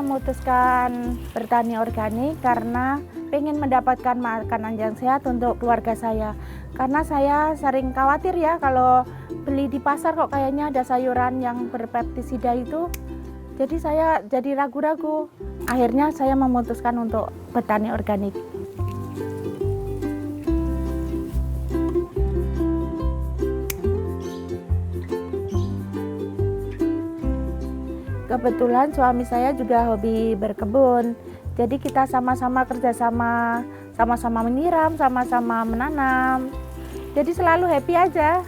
memutuskan bertani organik karena ingin mendapatkan makanan yang sehat untuk keluarga saya. Karena saya sering khawatir ya kalau beli di pasar kok kayaknya ada sayuran yang berpestisida itu. Jadi saya jadi ragu-ragu. Akhirnya saya memutuskan untuk bertani organik. Kebetulan suami saya juga hobi berkebun, jadi kita sama-sama kerjasama, sama-sama menyiram, sama-sama menanam. Jadi selalu happy aja.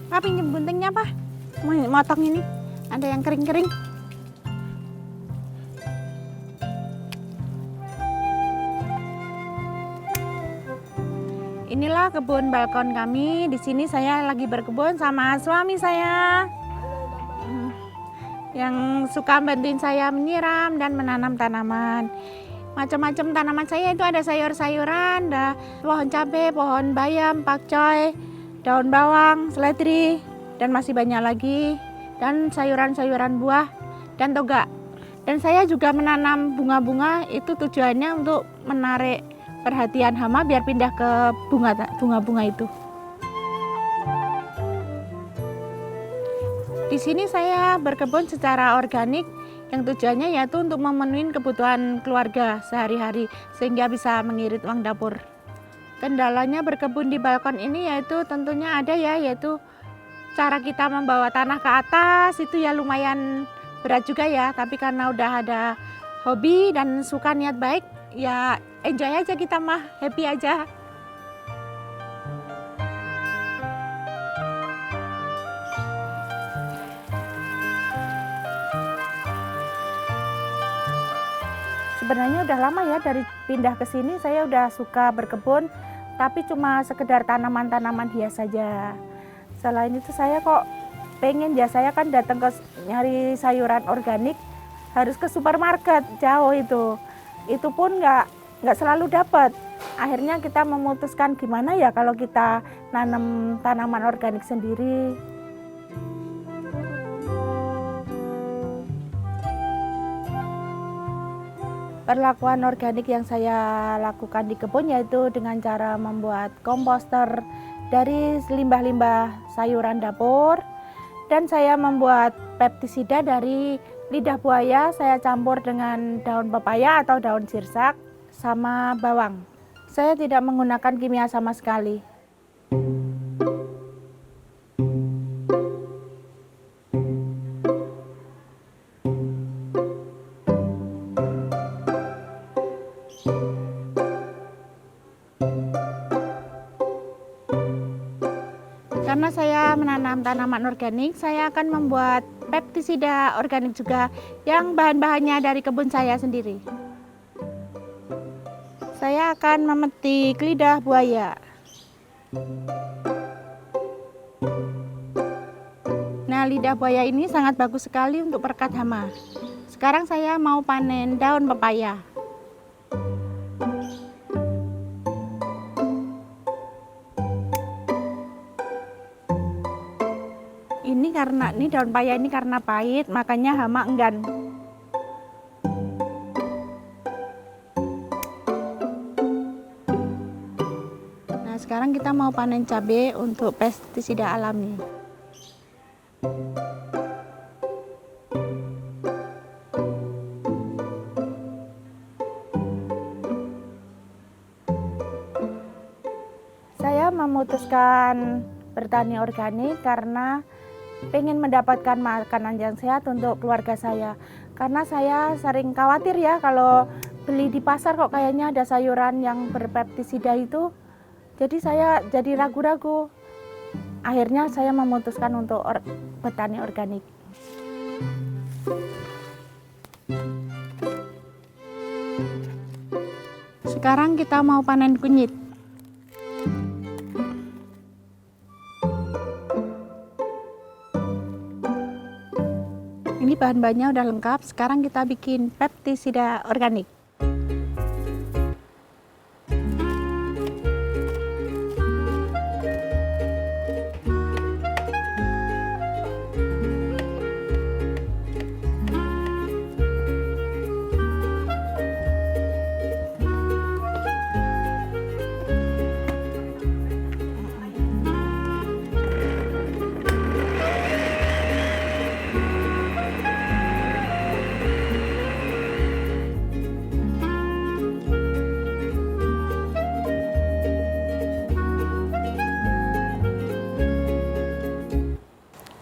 Pak, pinjem guntingnya, Pak. Motong ini. Ada yang kering-kering. Inilah kebun balkon kami. Di sini saya lagi berkebun sama suami saya. Yang suka bantuin saya menyiram dan menanam tanaman. Macam-macam tanaman saya itu ada sayur-sayuran, ada pohon cabai, pohon bayam, pakcoy, daun bawang, seledri, dan masih banyak lagi, dan sayuran-sayuran buah dan toga. Dan saya juga menanam bunga-bunga, itu tujuannya untuk menarik perhatian hama biar pindah ke bunga-bunga itu. Di sini saya berkebun secara organik yang tujuannya yaitu untuk memenuhi kebutuhan keluarga sehari-hari sehingga bisa mengirit uang dapur. Kendalanya berkebun di balkon ini yaitu tentunya ada ya, yaitu cara kita membawa tanah ke atas itu ya lumayan berat juga ya, tapi karena udah ada hobi dan suka niat baik ya enjoy aja, kita mah happy aja. Sebenarnya udah lama ya dari pindah ke sini saya udah suka berkebun, tapi cuma sekedar tanaman-tanaman hias saja. Selain itu saya kok pengen ya, saya kan datang ke nyari sayuran organik harus ke supermarket jauh itu pun nggak selalu dapat. Akhirnya kita memutuskan gimana ya kalau kita nanam tanaman organik sendiri. Perlakuan organik yang saya lakukan di kebun yaitu dengan cara membuat komposter dari limbah-limbah sayuran dapur, dan saya membuat pestisida dari lidah buaya, saya campur dengan daun pepaya atau daun sirsak sama bawang. Saya tidak menggunakan kimia sama sekali. Karena saya menanam tanaman organik, saya akan membuat pestisida organik juga yang bahan-bahannya dari kebun saya sendiri. Saya akan memetik lidah buaya. Nah, lidah buaya ini sangat bagus sekali untuk perekat hama. Sekarang saya mau panen daun pepaya. Ini daun pepaya ini karena pahit, makanya hama enggan. Sekarang kita mau panen cabai untuk pestisida alami. Saya memutuskan bertani organik karena pengen mendapatkan makanan yang sehat untuk keluarga saya. Karena saya sering khawatir ya kalau beli di pasar kok kayaknya ada sayuran yang berpestisida itu. Jadi saya jadi ragu-ragu. Akhirnya saya memutuskan untuk bertani organik. Sekarang kita mau panen kunyit. Ini bahan-bahannya udah lengkap, sekarang kita bikin pestisida organik.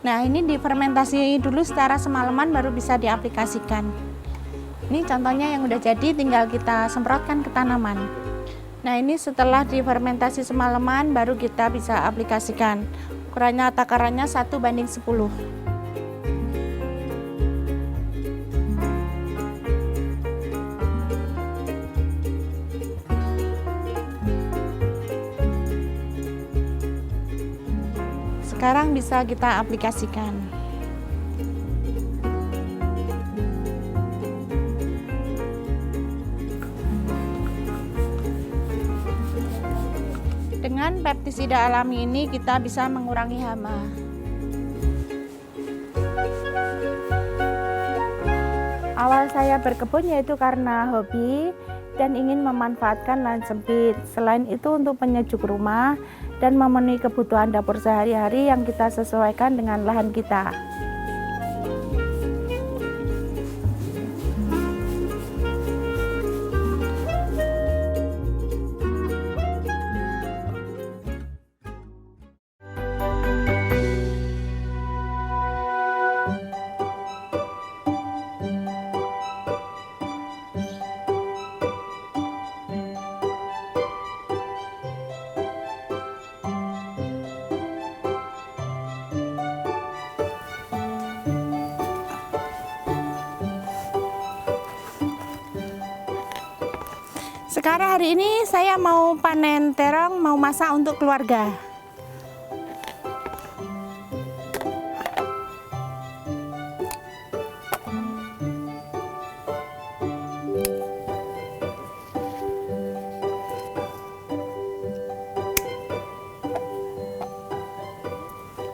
Nah, ini difermentasi dulu secara semalaman baru bisa diaplikasikan. Ini contohnya yang udah jadi, tinggal kita semprotkan ke tanaman. Nah, ini setelah difermentasi semalaman baru kita bisa aplikasikan. Ukurannya takarannya 1:10. Sekarang bisa kita aplikasikan. Dengan pestisida alami ini kita bisa mengurangi hama. Awal saya berkebun yaitu karena hobi dan ingin memanfaatkan lahan sempit. Selain itu untuk penyejuk rumah dan memenuhi kebutuhan dapur sehari-hari yang kita sesuaikan dengan lahan kita. Sekarang hari ini saya mau panen terong, mau masak untuk keluarga.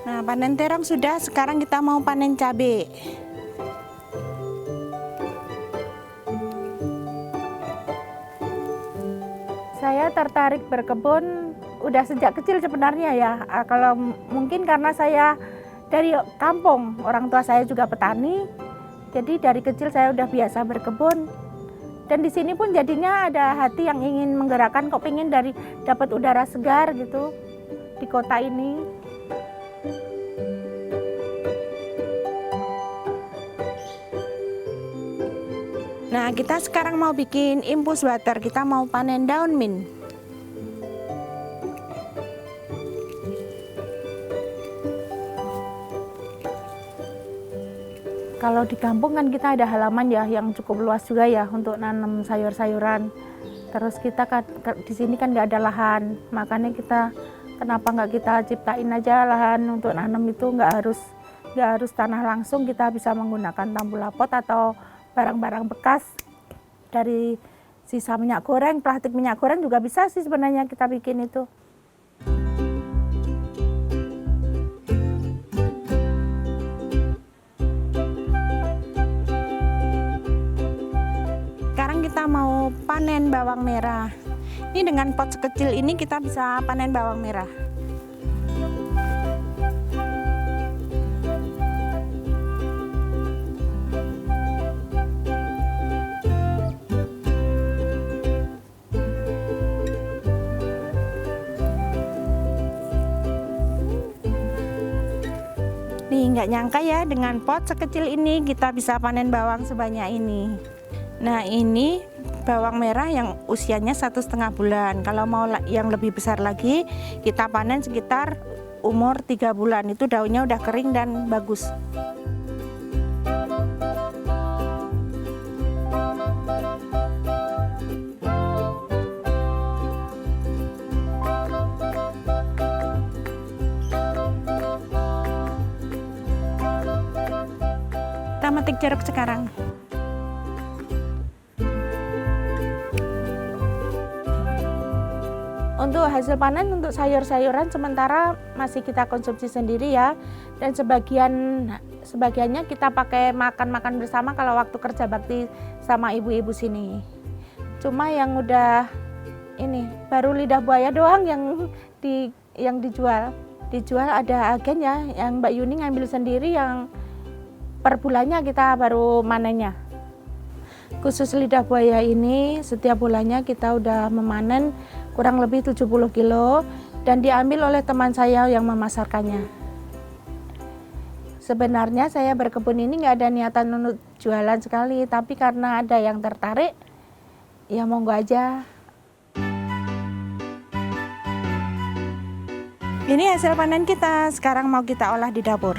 Nah, panen terong sudah, sekarang kita mau panen cabai. Saya tertarik berkebun udah sejak kecil sebenarnya ya. Kalau mungkin karena saya dari kampung, orang tua saya juga petani. Jadi dari kecil saya udah biasa berkebun. Dan di sini pun jadinya ada hati yang ingin menggerakkan, kok pengen dari dapat udara segar gitu di kota ini. Nah, kita sekarang mau bikin infus water, kita mau panen daun mint. Kalau di kampung kan kita ada halaman ya yang cukup luas juga ya untuk nanam sayur-sayuran. Terus kita di sini kan nggak ada lahan, makanya kita kenapa nggak kita ciptain aja lahan untuk nanam itu, nggak harus tanah langsung, kita bisa menggunakan tambulapot atau barang-barang bekas dari sisa minyak goreng, plastik minyak goreng juga bisa sih sebenarnya kita bikin itu. Sekarang kita mau panen bawang merah. Ini dengan pot sekecil ini kita bisa panen bawang merah. Nih, nggak nyangka ya, dengan pot sekecil ini kita bisa panen bawang sebanyak ini. Nah, ini bawang merah yang usianya 1,5 bulan. Kalau mau yang lebih besar lagi, kita panen sekitar umur 3 bulan. Itu daunnya udah kering dan bagus. Kita metik jeruk sekarang. Untuk hasil panen untuk sayur-sayuran sementara masih kita konsumsi sendiri ya, dan sebagiannya kita pakai makan-makan bersama kalau waktu kerja bakti sama ibu-ibu sini. Cuma yang udah ini baru lidah buaya doang yang dijual ada agen ya, yang Mbak Yuni ngambil sendiri, yang per bulannya kita baru manennya. Khusus lidah buaya ini setiap bulannya kita udah memanen kurang lebih 70 kilo dan diambil oleh teman saya yang memasarkannya. Sebenarnya saya berkebun ini nggak ada niatan untuk jualan sekali, tapi karena ada yang tertarik, ya monggo aja. Ini hasil panen kita, sekarang mau kita olah di dapur.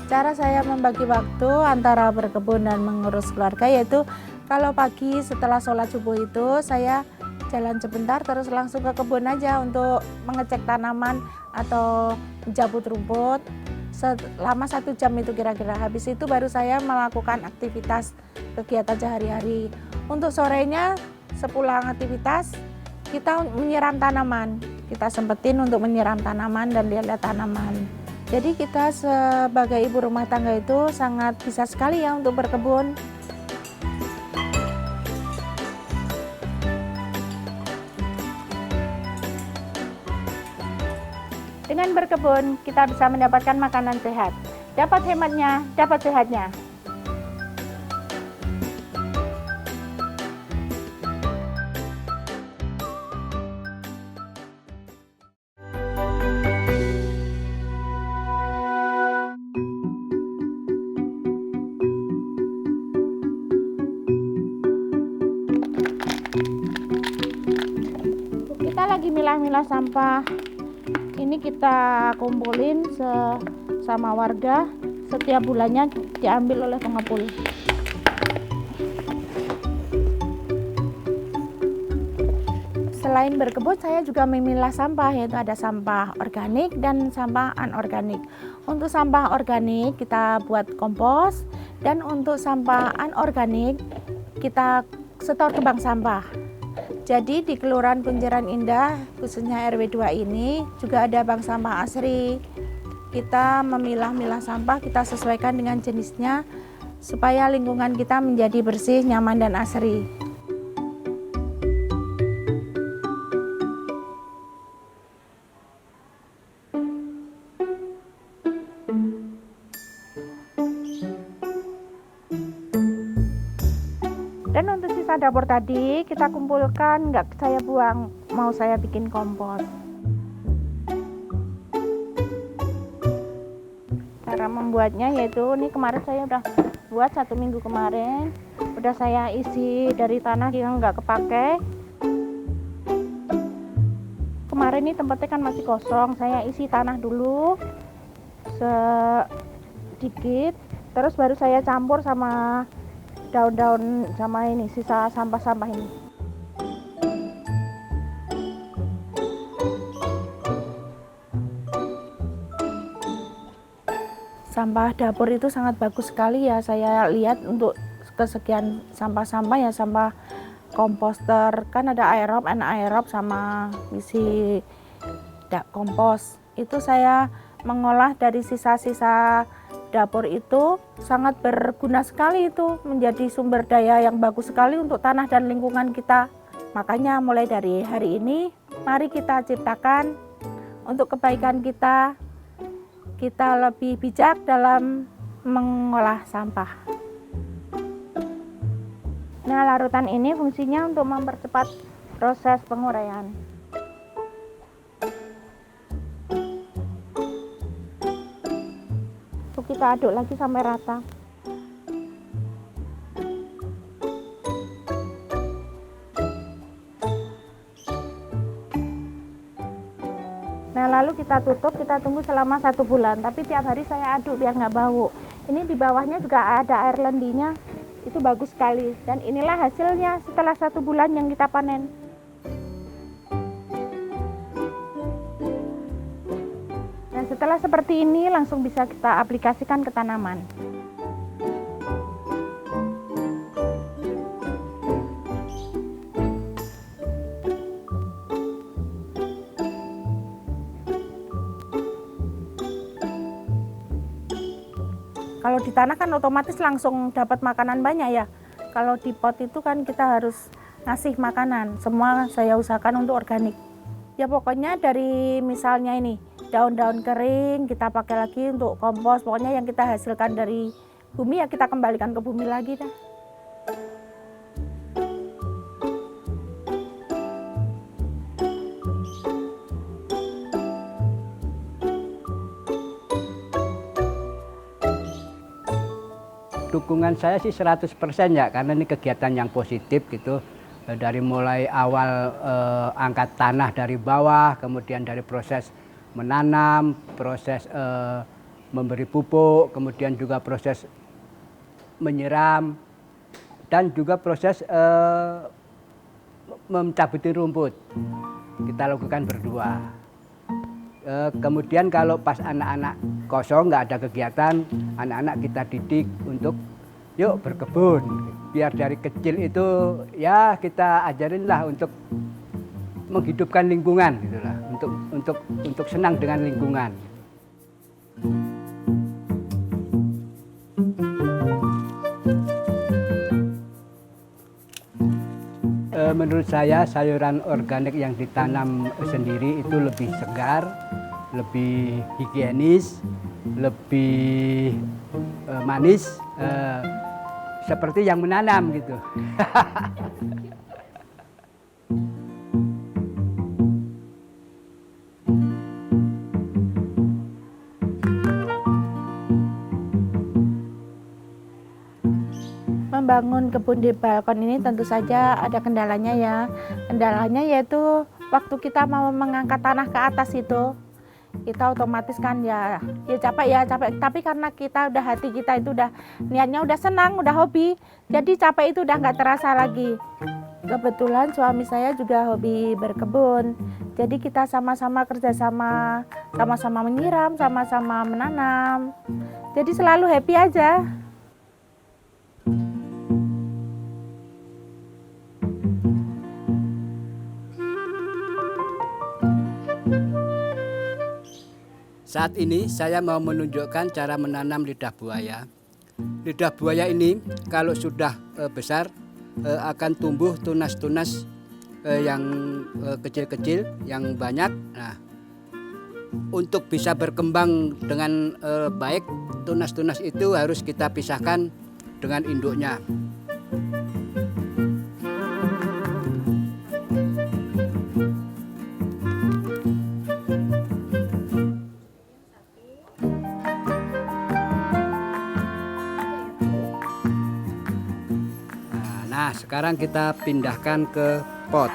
Cara saya membagi waktu antara berkebun dan mengurus keluarga yaitu kalau pagi setelah sholat subuh itu saya jalan sebentar terus langsung ke kebun aja untuk mengecek tanaman atau menjabut rumput selama 1 jam itu kira-kira. Habis itu baru saya melakukan aktivitas kegiatan sehari-hari. Untuk sorenya sepulang aktivitas kita menyiram tanaman, kita sempetin untuk menyiram tanaman dan lihat tanaman. Jadi kita sebagai ibu rumah tangga itu sangat bisa sekali ya untuk berkebun. Dengan berkebun kita bisa mendapatkan makanan sehat. Dapat hematnya, dapat sehatnya. Kita lagi milah-milah sampah. Ini kita kumpulin sama warga, setiap bulannya diambil oleh pengepul. Selain berkebun, saya juga memilah sampah, yaitu ada sampah organik dan sampah anorganik. Untuk sampah organik kita buat kompos, dan untuk sampah anorganik kita setor ke bank sampah. Jadi di Kelurahan Kunciran Indah, khususnya RW 2 ini juga ada bank sampah asri. Kita memilah-milah sampah, kita sesuaikan dengan jenisnya supaya lingkungan kita menjadi bersih, nyaman dan asri. Dan untuk sisa dapur tadi kita kumpulkan, nggak saya buang, mau saya bikin kompos. Cara membuatnya yaitu ini kemarin saya udah buat 1 minggu kemarin, udah saya isi dari tanah yang nggak kepake. Kemarin ini tempatnya kan masih kosong, saya isi tanah dulu sedikit, terus baru saya campur sama daun-daun sama ini sisa sampah-sampah ini. Sampah dapur itu sangat bagus sekali ya, saya lihat untuk kesekian sampah-sampah ya, sampah komposter kan ada aerob, anaerob sama isi kompos. Itu saya mengolah dari sisa-sisa dapur itu sangat berguna sekali, itu menjadi sumber daya yang bagus sekali untuk tanah dan lingkungan kita. Makanya mulai dari hari ini mari kita ciptakan untuk kebaikan kita lebih bijak dalam mengolah sampah. Nah, larutan ini fungsinya untuk mempercepat proses penguraian. Kita aduk lagi sampai rata. Nah, lalu kita tutup, kita tunggu selama 1 bulan. Tapi tiap hari saya aduk biar nggak bau. Ini di bawahnya juga ada air lendinya, itu bagus sekali. Dan inilah hasilnya setelah 1 bulan yang kita panen. Dan setelah seperti ini langsung bisa kita aplikasikan ke tanaman. Kalau di tanah kan otomatis langsung dapat makanan banyak ya. Kalau di pot itu kan kita harus ngasih makanan. Semua saya usahakan untuk organik. Ya pokoknya dari misalnya ini daun-daun kering kita pakai lagi untuk kompos. Pokoknya yang kita hasilkan dari bumi ya kita kembalikan ke bumi lagi dah. Dukungan saya sih 100% ya, karena ini kegiatan yang positif gitu. Dari mulai awal angkat tanah dari bawah, kemudian dari proses menanam, proses memberi pupuk, kemudian juga proses menyiram, dan juga proses mencabuti rumput. Kita lakukan berdua. Kemudian kalau pas anak-anak kosong, nggak ada kegiatan, anak-anak kita didik untuk yuk berkebun. Biar dari kecil itu ya kita ajarin lah untuk menghidupkan lingkungan gitulah, untuk senang dengan lingkungan. Menurut saya sayuran organik yang ditanam sendiri itu lebih segar, lebih higienis, lebih manis, seperti yang menanam gitu. Membangun kebun di balkon ini tentu saja ada kendalanya ya. Kendalanya yaitu waktu kita mau mengangkat tanah ke atas itu, kita otomatis kan ya capek. Tapi karena kita udah hati kita itu udah niatnya udah senang, udah hobi, jadi capek itu udah nggak terasa lagi. Kebetulan suami saya juga hobi berkebun, jadi kita sama-sama kerjasama, sama-sama menyiram, sama-sama menanam. Jadi selalu happy aja. Saat ini saya mau menunjukkan cara menanam lidah buaya. Lidah buaya ini kalau sudah besar akan tumbuh tunas-tunas yang kecil-kecil, yang banyak. Nah, untuk bisa berkembang dengan baik, tunas-tunas itu harus kita pisahkan dengan induknya. Nah, sekarang kita pindahkan ke pot.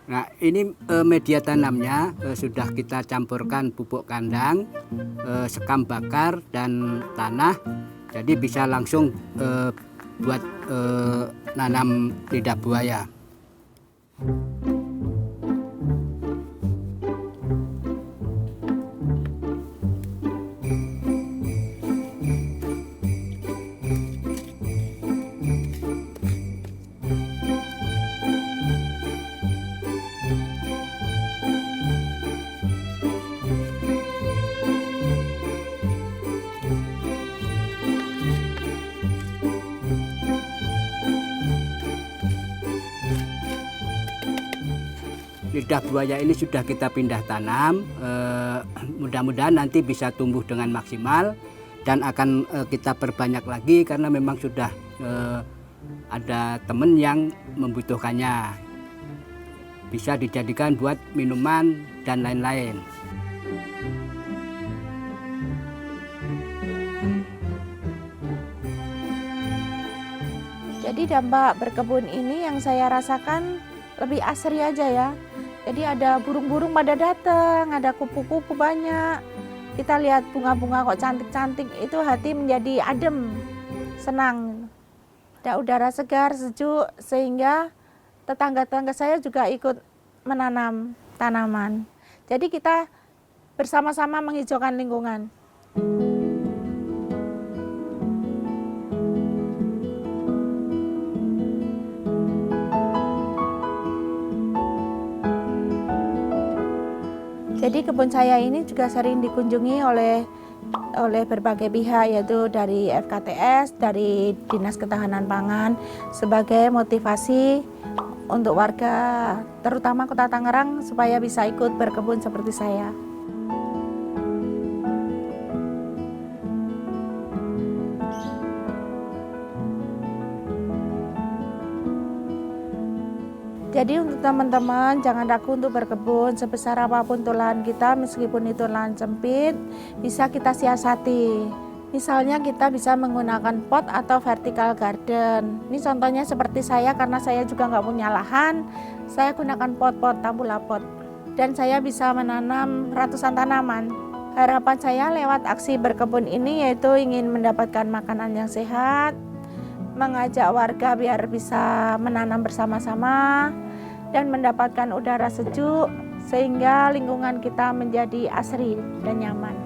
Nah, ini media tanamnya sudah kita campurkan pupuk kandang, sekam bakar, dan tanah. Jadi bisa langsung buat nanam lidah buaya. Lidah buaya ini sudah kita pindah tanam, mudah-mudahan nanti bisa tumbuh dengan maksimal dan akan kita perbanyak lagi karena memang sudah ada teman yang membutuhkannya. Bisa dijadikan buat minuman dan lain-lain. Jadi dampak berkebun ini yang saya rasakan lebih asri aja ya. Jadi ada burung-burung pada datang, ada kupu-kupu banyak. Kita lihat bunga-bunga kok cantik-cantik, itu hati menjadi adem, senang. Ada udara segar, sejuk, sehingga tetangga-tetangga saya juga ikut menanam tanaman. Jadi kita bersama-sama menghijaukan lingkungan. Jadi kebun saya ini juga sering dikunjungi oleh berbagai pihak, yaitu dari FKTS, dari Dinas Ketahanan Pangan, sebagai motivasi untuk warga, terutama Kota Tangerang, supaya bisa ikut berkebun seperti saya. Jadi untuk teman-teman jangan ragu untuk berkebun, sebesar apapun tuh lahan kita, meskipun itu lahan sempit, bisa kita siasati. Misalnya kita bisa menggunakan pot atau vertical garden. Ini contohnya seperti saya, karena saya juga nggak punya lahan, saya gunakan pot-pot tabula pot. Dan saya bisa menanam ratusan tanaman. Harapan saya lewat aksi berkebun ini yaitu ingin mendapatkan makanan yang sehat, mengajak warga biar bisa menanam bersama-sama dan mendapatkan udara sejuk sehingga lingkungan kita menjadi asri dan nyaman.